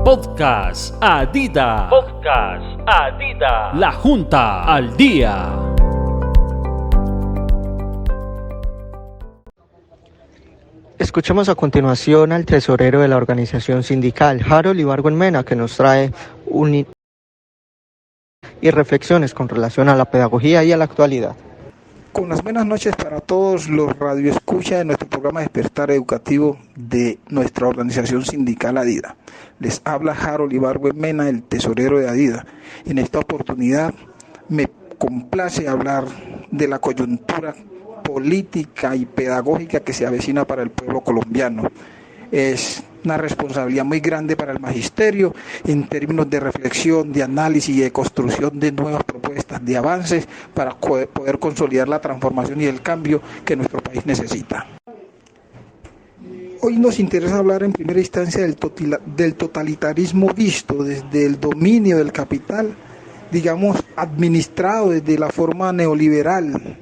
Podcast Adida. Podcast Adida. La Junta al Día. Escuchemos a continuación al tesorero de la organización sindical, Harold Ibargüen Mena, que nos trae y reflexiones con relación a la pedagogía y a la actualidad. Con las buenas noches para todos los radioescuchas de nuestro programa Despertar Educativo de nuestra organización sindical Adida. Les habla Harold Ibargüen Mena, el tesorero de Adida. En esta oportunidad me complace hablar de la coyuntura política y pedagógica que se avecina para el pueblo colombiano. Es una responsabilidad muy grande para el magisterio en términos de reflexión, de análisis y de construcción de nuevas propuestas, de avances para poder consolidar la transformación y el cambio que nuestro país necesita. Hoy nos interesa hablar en primera instancia del totalitarismo visto desde el dominio del capital, digamos, administrado desde la forma neoliberal,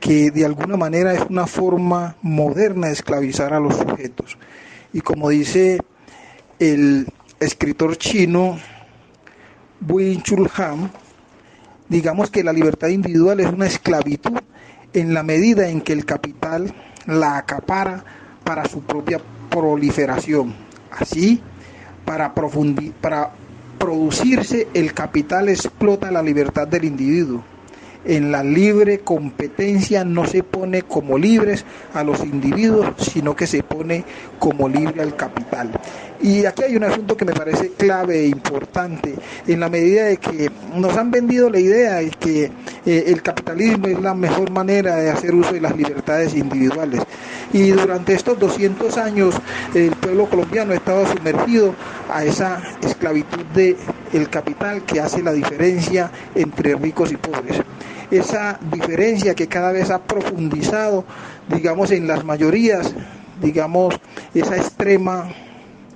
que de alguna manera es una forma moderna de esclavizar a los sujetos. Y como dice el escritor chino Byung-Chul Han, digamos que la libertad individual es una esclavitud en la medida en que el capital la acapara para su propia proliferación. Así, para producirse, el capital explota la libertad del individuo. En la libre competencia no se pone como libres a los individuos, sino que se pone como libre al capital. Y aquí hay un asunto que me parece clave e importante, en la medida de que nos han vendido la idea de que el capitalismo es la mejor manera de hacer uso de las libertades individuales. Y durante estos 200 años el pueblo colombiano ha estado sumergido a esa esclavitud del capital que hace la diferencia entre ricos y pobres. Esa diferencia que cada vez ha profundizado, digamos, en las mayorías, digamos, esa extrema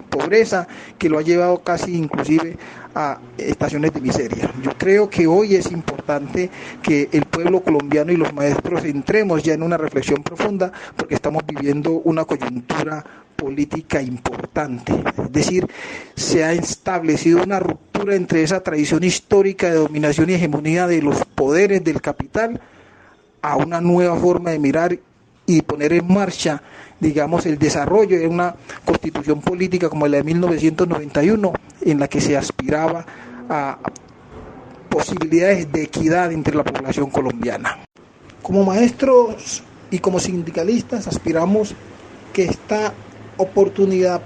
pobreza que lo ha llevado casi inclusive a estaciones de miseria. Yo creo que hoy es importante que el pueblo colombiano y los maestros entremos ya en una reflexión profunda, porque estamos viviendo una coyuntura política importante. Es decir, se ha establecido una ruptura entre esa tradición histórica de dominación y hegemonía de los poderes del capital a una nueva forma de mirar y poner en marcha, digamos, el desarrollo de una constitución política como la de 1991, en la que se aspiraba a posibilidades de equidad entre la población colombiana. Como maestros y como sindicalistas aspiramos que esta oportunidad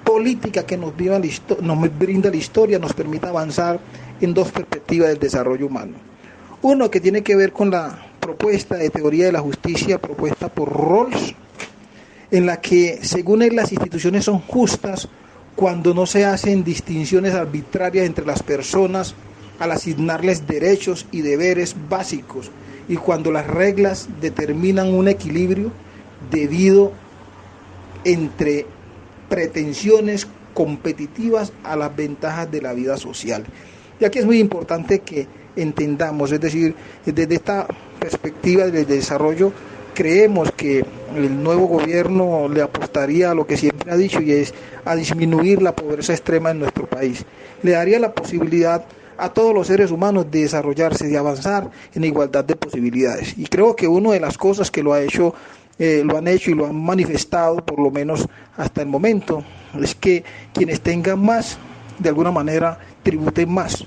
política que nos brinda la historia nos permita avanzar en dos perspectivas del desarrollo humano. Uno, que tiene que ver con la propuesta de teoría de la justicia propuesta por Rawls, en la que, según él, las instituciones son justas cuando no se hacen distinciones arbitrarias entre las personas al asignarles derechos y deberes básicos, y cuando las reglas determinan un equilibrio debido entre pretensiones competitivas a las ventajas de la vida social. Y aquí es muy importante que entendamos, es decir, desde esta perspectiva del desarrollo, creemos que el nuevo gobierno le apostaría a lo que siempre ha dicho, y es a disminuir la pobreza extrema en nuestro país. Le daría la posibilidad a todos los seres humanos de desarrollarse, de avanzar en igualdad de posibilidades. Y creo que una de las cosas que lo han hecho y lo han manifestado, por lo menos hasta el momento, es que quienes tengan más, de alguna manera, tributen más.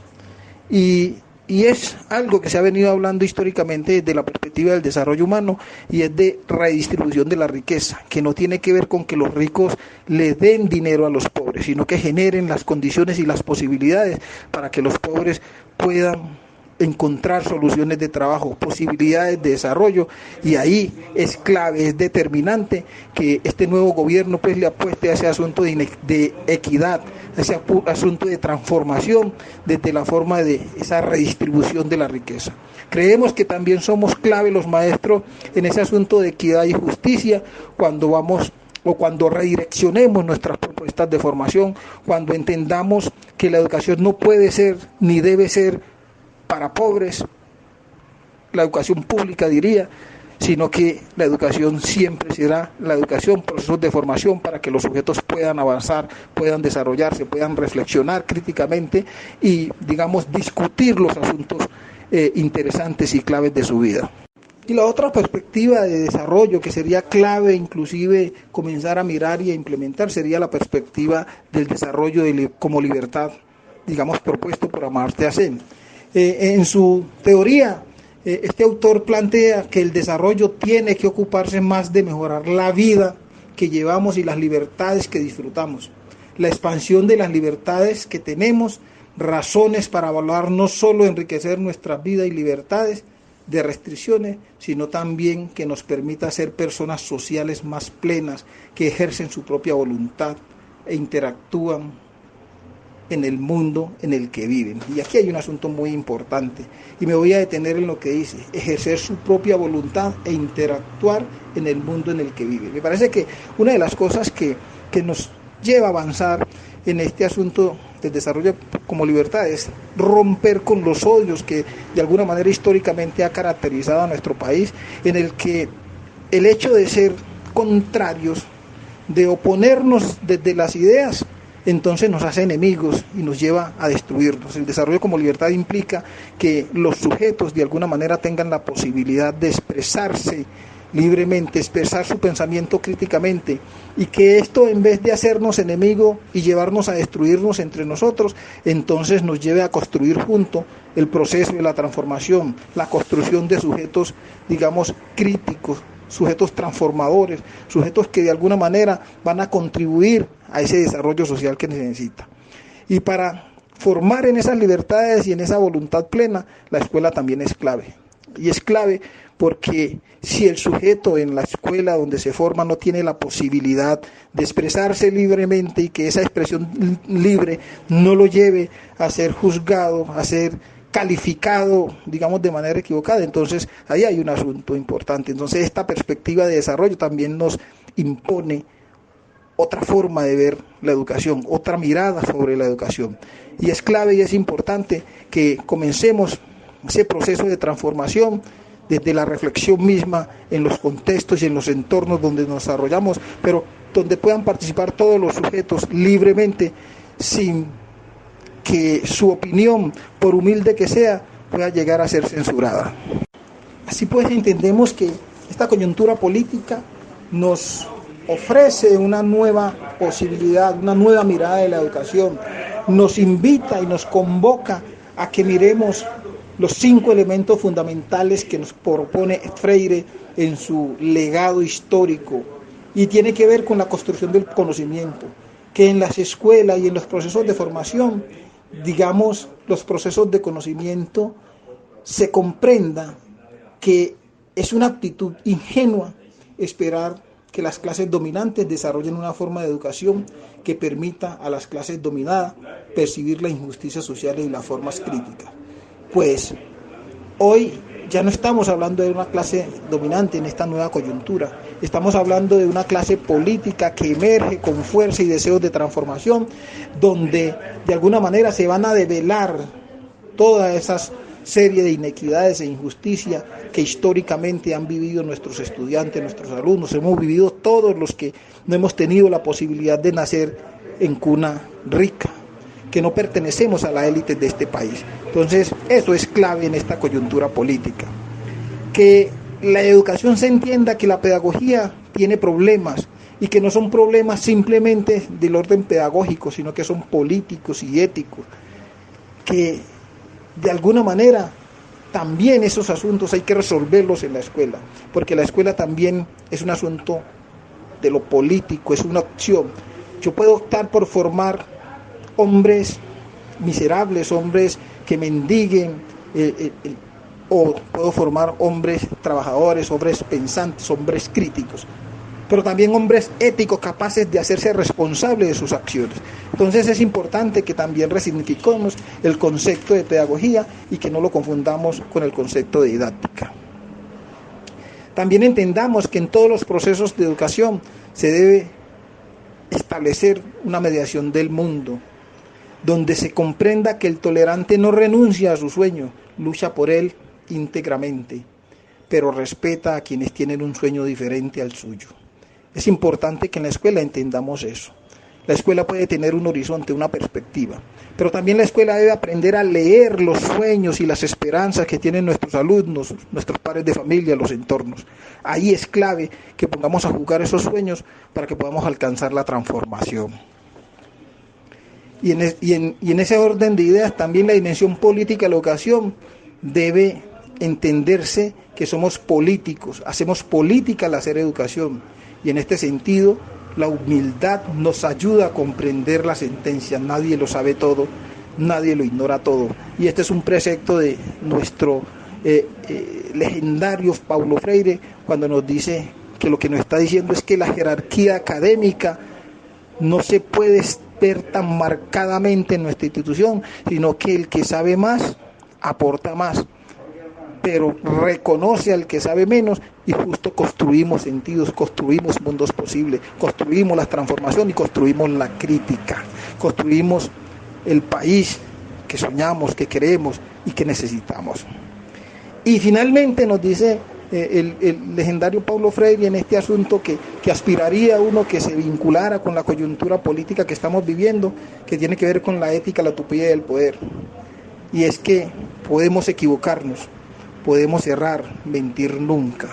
Y es algo que se ha venido hablando históricamente desde la perspectiva del desarrollo humano, y es de redistribución de la riqueza, que no tiene que ver con que los ricos le den dinero a los pobres, sino que generen las condiciones y las posibilidades para que los pobres puedan encontrar soluciones de trabajo, posibilidades de desarrollo. Y ahí es clave, es determinante que este nuevo gobierno pues le apueste a ese asunto de equidad, a ese asunto de transformación desde la forma de esa redistribución de la riqueza. Creemos que también somos clave los maestros en ese asunto de equidad y justicia cuando redireccionemos nuestras propuestas de formación, cuando entendamos que la educación no puede ser ni debe ser para pobres, la educación pública, diría, sino que la educación siempre será la educación, procesos de formación para que los sujetos puedan avanzar, puedan desarrollarse, puedan reflexionar críticamente y, digamos, discutir los asuntos interesantes y claves de su vida. Y la otra perspectiva de desarrollo que sería clave inclusive comenzar a mirar y a implementar sería la perspectiva del desarrollo como libertad, digamos, propuesto por Amartya Sen. En su teoría, este autor plantea que el desarrollo tiene que ocuparse más de mejorar la vida que llevamos y las libertades que disfrutamos. La expansión de las libertades que tenemos, razones para valorar no solo enriquecer nuestras vidas y libertades de restricciones, sino también que nos permita ser personas sociales más plenas, que ejercen su propia voluntad e interactúan en el mundo en el que viven. Y aquí hay un asunto muy importante, y me voy a detener en lo que dice, ejercer su propia voluntad e interactuar en el mundo en el que viven. Me parece que una de las cosas que nos lleva a avanzar en este asunto del desarrollo como libertad es romper con los odios que de alguna manera históricamente ha caracterizado a nuestro país, en el que el hecho de ser contrarios, de oponernos desde las ideas, entonces nos hace enemigos y nos lleva a destruirnos. El desarrollo como libertad implica que los sujetos de alguna manera tengan la posibilidad de expresarse libremente, expresar su pensamiento críticamente, y que esto, en vez de hacernos enemigos y llevarnos a destruirnos entre nosotros, entonces nos lleve a construir juntos el proceso de la transformación, la construcción de sujetos, digamos, críticos, sujetos transformadores, sujetos que de alguna manera van a contribuir a ese desarrollo social que necesita. Y para formar en esas libertades y en esa voluntad plena, la escuela también es clave. Y es clave porque si el sujeto en la escuela donde se forma no tiene la posibilidad de expresarse libremente, y que esa expresión libre no lo lleve a ser juzgado, a ser calificado, digamos, de manera equivocada, entonces ahí hay un asunto importante. Entonces esta perspectiva de desarrollo también nos impone otra forma de ver la educación, otra mirada sobre la educación. Y es clave y es importante que comencemos ese proceso de transformación desde la reflexión misma en los contextos y en los entornos donde nos desarrollamos, pero donde puedan participar todos los sujetos libremente, sin que su opinión, por humilde que sea, pueda llegar a ser censurada. Así pues, entendemos que esta coyuntura política nos ofrece una nueva posibilidad, una nueva mirada de la educación, nos invita y nos convoca a que miremos los 5 elementos fundamentales que nos propone Freire en su legado histórico, y tiene que ver con la construcción del conocimiento, que en las escuelas y en los procesos de formación, digamos, los procesos de conocimiento, se comprenda que es una actitud ingenua esperar que las clases dominantes desarrollen una forma de educación que permita a las clases dominadas percibir la injusticia social y las formas críticas. Pues hoy ya no estamos hablando de una clase dominante en esta nueva coyuntura, estamos hablando de una clase política que emerge con fuerza y deseos de transformación, donde de alguna manera se van a develar todas esas serie de inequidades e injusticias que históricamente han vivido nuestros estudiantes, nuestros alumnos, hemos vivido todos los que no hemos tenido la posibilidad de nacer en cuna rica, que no pertenecemos a la élite de este país. Entonces, eso es clave en esta coyuntura política. Que la educación se entienda que la pedagogía tiene problemas, y que no son problemas simplemente del orden pedagógico, sino que son políticos y éticos, que de alguna manera también esos asuntos hay que resolverlos en la escuela, porque la escuela también es un asunto de lo político, es una opción. Yo puedo optar por formar hombres miserables, hombres que mendiguen, o puedo formar hombres trabajadores, hombres pensantes, hombres críticos, pero también hombres éticos capaces de hacerse responsables de sus acciones. Entonces es importante que también resignifiquemos el concepto de pedagogía y que no lo confundamos con el concepto de didáctica. También entendamos que en todos los procesos de educación se debe establecer una mediación del mundo, donde se comprenda que el tolerante no renuncia a su sueño, lucha por él íntegramente. pero respeta a quienes tienen un sueño diferente al suyo. Es importante que en la escuela entendamos eso. La escuela puede tener un horizonte, una perspectiva, pero también la escuela debe aprender a leer los sueños y las esperanzas que tienen nuestros alumnos, nuestros padres de familia, los entornos. Ahí es clave que pongamos a jugar esos sueños para que podamos alcanzar la transformación. Y en ese orden de ideas también la dimensión política de la educación debe entenderse que somos políticos, hacemos política al hacer educación, y en este sentido la humildad nos ayuda a comprender la sentencia. Nadie lo sabe todo, nadie lo ignora todo. Y este es un precepto de nuestro legendario Paulo Freire, cuando nos dice que lo que nos está diciendo es que la jerarquía académica no se puede ver tan marcadamente en nuestra institución, sino que el que sabe más aporta más, pero reconoce al que sabe menos, y justo construimos sentidos, construimos mundos posibles, construimos la transformación y construimos la crítica, construimos el país que soñamos, que queremos y que necesitamos. Y finalmente nos dice el legendario Paulo Freire en este asunto que aspiraría a uno que se vinculara con la coyuntura política que estamos viviendo, que tiene que ver con la ética, la utopía y el poder. Y es que podemos equivocarnos, podemos errar, mentir nunca.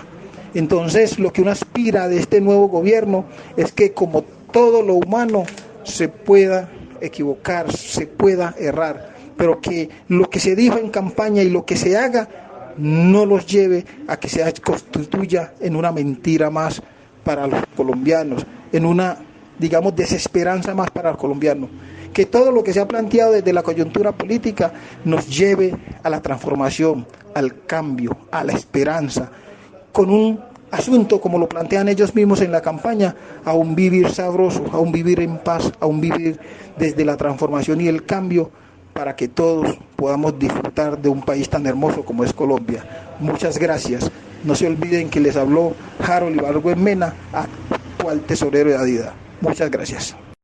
Entonces, lo que uno aspira de este nuevo gobierno es que, como todo lo humano, se pueda equivocar, se pueda errar, pero que lo que se dijo en campaña y lo que se haga no los lleve a que se constituya en una mentira más para los colombianos, en una, digamos, desesperanza más para los colombianos. Que todo lo que se ha planteado desde la coyuntura política nos lleve a la transformación, al cambio, a la esperanza, con un asunto, como lo plantean ellos mismos en la campaña, a un vivir sabroso, a un vivir en paz, a un vivir desde la transformación y el cambio, para que todos podamos disfrutar de un país tan hermoso como es Colombia. Muchas gracias. No se olviden que les habló Harold Ibargüen Mena, actual tesorero de Adida. Muchas gracias.